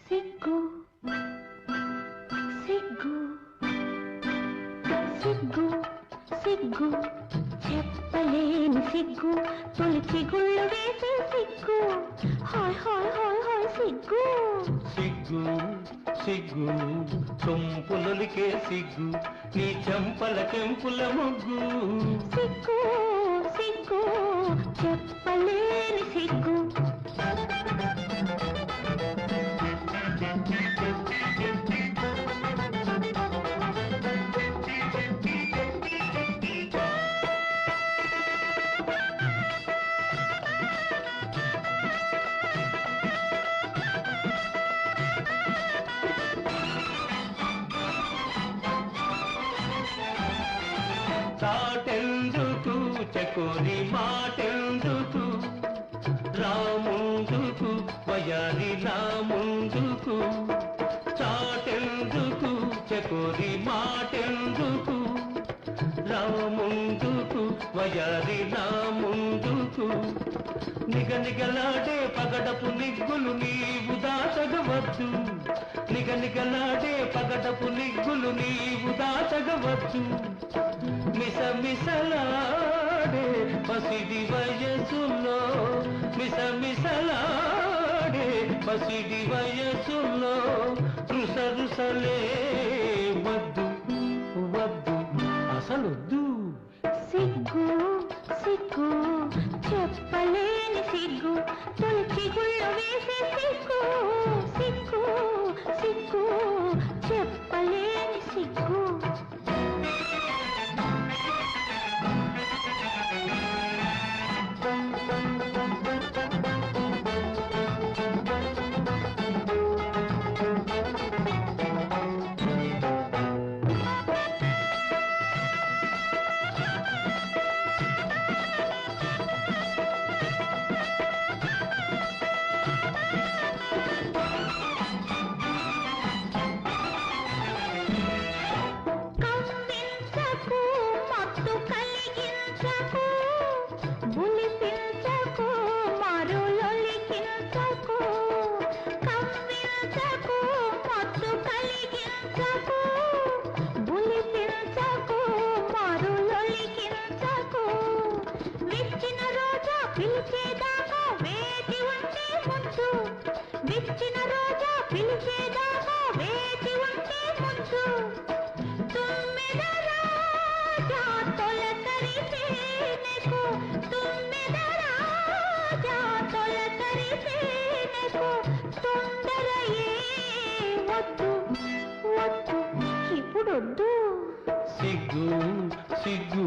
సిగ్గు సిగ్గు సిగ్గు సిగ్గు చెప్పలేని సిగ్గు తొలిచి గుళ్ళు వేసే సిగ్గు హాయ్ హాయ్ హాయ్ హాయ్ సిగ్గు సిగ్గు సిగ్గు సొంపులొలికే సిగ్గు నీ చెంపల కెంపుల ముగ్గు సిగ్గు సిగ్గు చెప్పలేని సిగ్గు చాటెందుకు చకోరి మాటెందుకు రాముందుకు వయారి రాముందుకు చాటెందుకు చకోరి మాటెందుకు రాముందుకు వయారి రాముందుకు నిగనిగలాడే పగడపు నిగ్గులు నీవు దాచగవచ్చు నిగనిగలాడే పగడపు నిగ్గులు నీవు దాచగవచ్చు మిసమిసలాడే పసిడి వయసులో మిసమిసలాడే పసిడి వయసులో రుసరుసలే వద్దు వద్దు అసలొద్దు సిగ్గు సిగ్గు చెప్పలేని సిగ్గు తొలిచి గుళ్ళు వేసే సిగ్గు సిగ్గు సిగ్గు చెప్పలేని సిగ్గు విచ్చిన రోజా పిలిచేదాకా వేచి ఉంటే ముందు తుమ్మెద రాజా తొలకరిసేనెకు తుమ్మెద రాజా తొలకరిసేనెకు తొందర ఏ వద్దు వద్దు ఇప్పుడొద్దు సిగ్గు సిగ్గు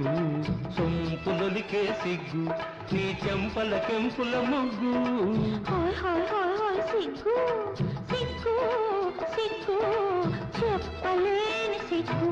సొంపులొలికే సిగ్గు నీ చెంపల కెంపుల ముగ్గు హాయ్ హాయ్ హాయ్ హాయ్ సిగ్గు సిగ్గు సిగ్గు చెప్పలేని సిగ్గు